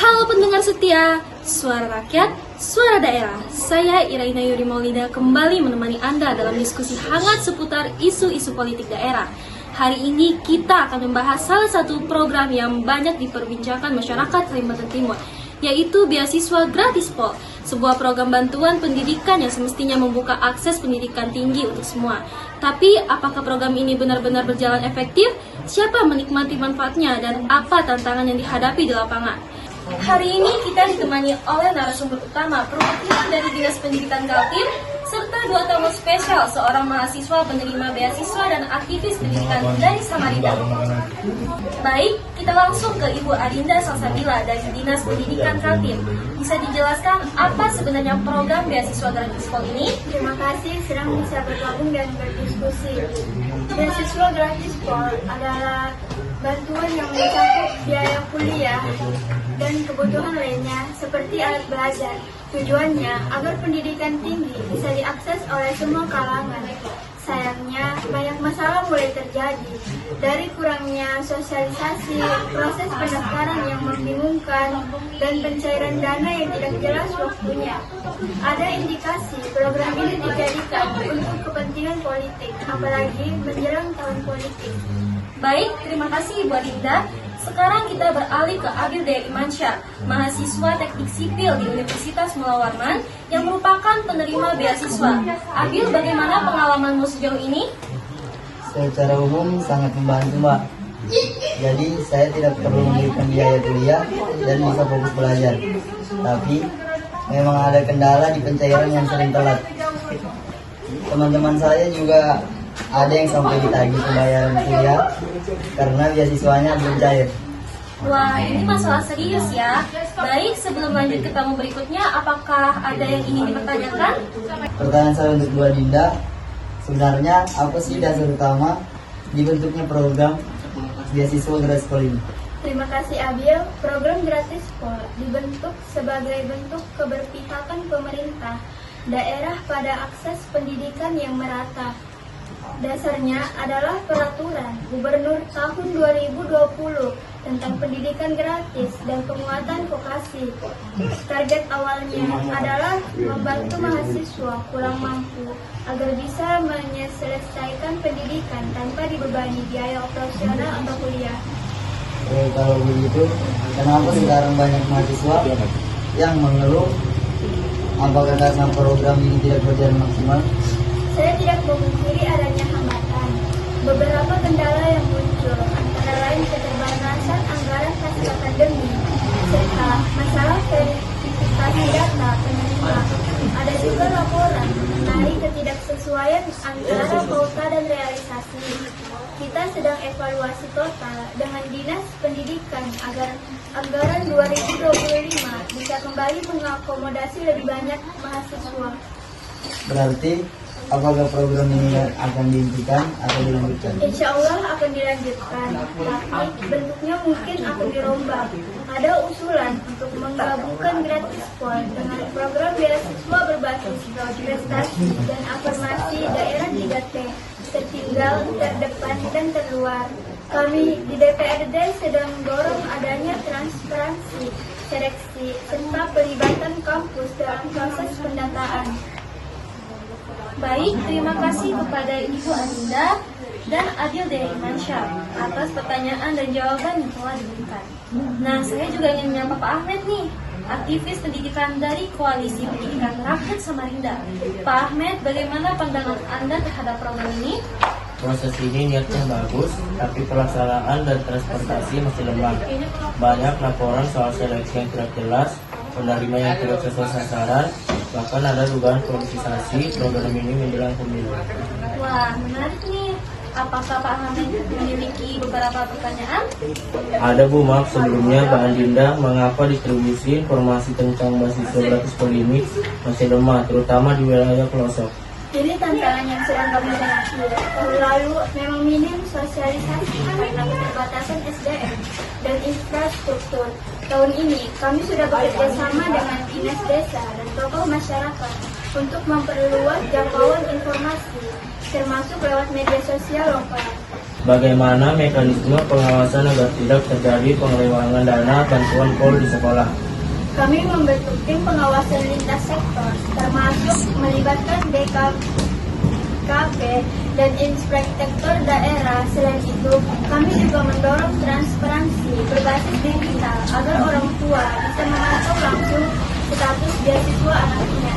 Halo pendengar setia, Suara Rakyat, Suara Daerah. Saya Iraina Yuri Maulida kembali menemani Anda dalam diskusi hangat seputar isu-isu politik daerah. Hari ini kita akan membahas salah satu program yang banyak diperbincangkan masyarakat Kalimantan Timur, yaitu Beasiswa Gratis Pol, sebuah program bantuan pendidikan yang semestinya membuka akses pendidikan tinggi untuk semua. Tapi apakah program ini benar-benar berjalan efektif? Siapa menikmati manfaatnya dan apa tantangan yang dihadapi di lapangan? Hari ini kita ditemani oleh narasumber utama perwakilan dari Dinas Pendidikan Kaltim serta dua tamu spesial, seorang mahasiswa penerima beasiswa dan aktivis pendidikan dari Samarinda. Baik, kita langsung ke Ibu Adinda Salsabila dari Dinas Pendidikan Kaltim. Bisa dijelaskan apa sebenarnya program beasiswa gratis Pol ini? Terima kasih sedang bisa bergabung dan berdiskusi. Beasiswa gratis Pol adalah bantuan yang mencakup biaya kuliah dan kebutuhan lainnya seperti alat belajar. Tujuannya agar pendidikan tinggi bisa diakses oleh semua kalangan. Sayangnya, banyak masalah mulai terjadi, dari kurangnya sosialisasi, proses pendaftaran yang membingungkan, dan pencairan dana yang tidak jelas waktunya. Ada indikasi program ini dijadikan untuk kepentingan politik, apalagi menjelang tahun politik. Baik, terima kasih Ibu Adinda. Sekarang kita beralih ke Abil Dea Imansyah, mahasiswa teknik sipil di Universitas Mula Warman yang merupakan penerima beasiswa. Abil, bagaimana pengalamanmu sejauh ini? Secara umum sangat membantu, Mbak. Jadi saya tidak perlu memberikan biaya kuliah dan bisa fokus belajar. Tapi memang ada kendala di pencairan yang sering telat. Teman-teman saya juga ada yang sampai ditagih pembayaran kuliah karena beasiswanya belum cair. Wah, ini masalah serius ya. Baik, sebelum lanjut ke tamu berikutnya, apakah ada yang ingin dipertanyakan? Pertanyaan saya untuk Bu Adinda, sebenarnya apa sih dasar utama dibentuknya program beasiswa gratis Pol ini? Terima kasih Abil. Program gratis Pol dibentuk sebagai bentuk keberpihakan pemerintah daerah pada akses pendidikan yang merata. Dasarnya adalah peraturan Gubernur tahun 2020 tentang pendidikan gratis dan penguatan vokasi. Target awalnya adalah membantu mahasiswa kurang mampu agar bisa menyelesaikan pendidikan tanpa dibebani biaya operasional atau kuliah. Kalau begitu, kenapa sekarang banyak mahasiswa yang mengeluh? Apakah karena program ini tidak berjalan maksimal? Saya tidak memungkiri adanya hambatan. Beberapa kendala yang muncul antara lain keterbatasan anggaran pasca pandemi serta masalah verifikasi data penerima. Ada juga laporan mengenai ketidaksesuaian antara kuota dan realisasi. Kita sedang evaluasi total dengan Dinas Pendidikan agar anggaran 2025 bisa kembali mengakomodasi lebih banyak mahasiswa. Berarti apakah program ini akan dihentikan atau dilanjutkan? Insya Allah akan dilanjutkan, tapi bentuknya mungkin akan dirombak. Ada usulan untuk menggabungkan gratis Pol dengan program beasiswa berbasis prestasi dan afirmasi daerah 3T, tertinggal, terdepan, dan terluar. Kami di DPRD sedang dorong adanya transparansi, seleksi, serta pelibatan kampus dalam proses pendataan. Baik, terima kasih kepada Ibu Adinda dan Abil Dea Imansyah atas pertanyaan dan jawaban yang telah diberikan. Nah, saya juga ingin menyapa Pak Ahmed nih, aktivis pendidikan dari Koalisi Pendidikan Rakyat Samarinda. Pak Ahmed, bagaimana pandangan Anda terhadap program ini? Proses ini niatnya bagus, tapi pelaksanaan dan transportasi masih lemah. Banyak laporan soal seleksi yang tidak jelas, penerima yang tidak sesuai sasaran, bahkan ada dugaan politisasi program ini menjelang pemilu. Wah, menarik nih. Apakah Pak Ahmed memiliki beberapa pertanyaan? Ada Bu, maaf sebelumnya Mbak Adinda, mengapa distribusi informasi tentang beasiswa gratis Pol ini masih lemah, terutama di wilayah pelosok? Ini tantangan yang sedang kami hadapi. Tahun lalu memang minim sosialisasi karena keterbatasan SDM dan infrastruktur. Tahun ini kami sudah bekerja sama dengan dinas desa dan tokoh masyarakat untuk memperluas jangkauan informasi, termasuk lewat media sosial lokal. Bagaimana mekanisme pengawasan agar tidak terjadi pengelewangan dana bantuan POL di sekolah? Kami membentuk tim pengawasan lintas sektor, termasuk melibatkan BKKP dan inspektor daerah. Selain itu, kami juga mendorong transparansi berbasis digital agar orang tua bisa memantau langsung status beasiswa anaknya.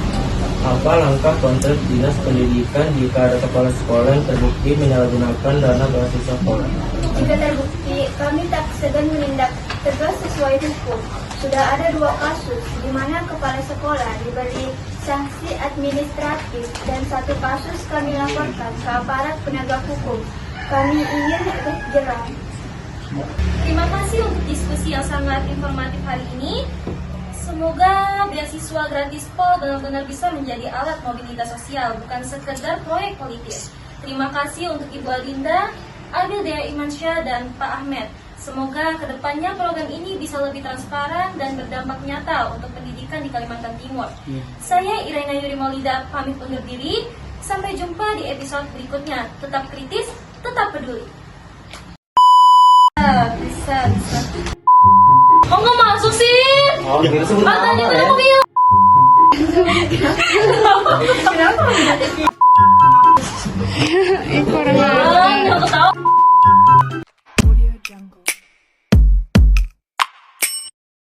Apa langkah konkret Dinas Pendidikan jika ada kepala sekolah yang terbukti menyalahgunakan dana beasiswa sekolah? Jika terbukti, kami tak segan menindak tegas sesuai hukum. Sudah ada 2 kasus di mana kepala sekolah diberi sanksi administratif dan 1 kasus kami laporkan ke aparat penegak hukum. Kami ingin efek jerah. Terima kasih untuk diskusi yang sangat informatif hari ini. Semoga beasiswa gratis POL benar-benar bisa menjadi alat mobilitas sosial, bukan sekedar proyek politik. Terima kasih untuk Ibu Alinda, Adil Dea Imansyah, dan Pak Ahmed. Semoga kedepannya program ini bisa lebih transparan dan berdampak nyata untuk pendidikan di Kalimantan Timur. Saya Iraina Yuri Maulida pamit undur diri. Sampai jumpa di episode berikutnya. Tetap kritis, tetap peduli. Bisa. Kok nggak masuk sih? Oh, Matanya kenapa, Bio?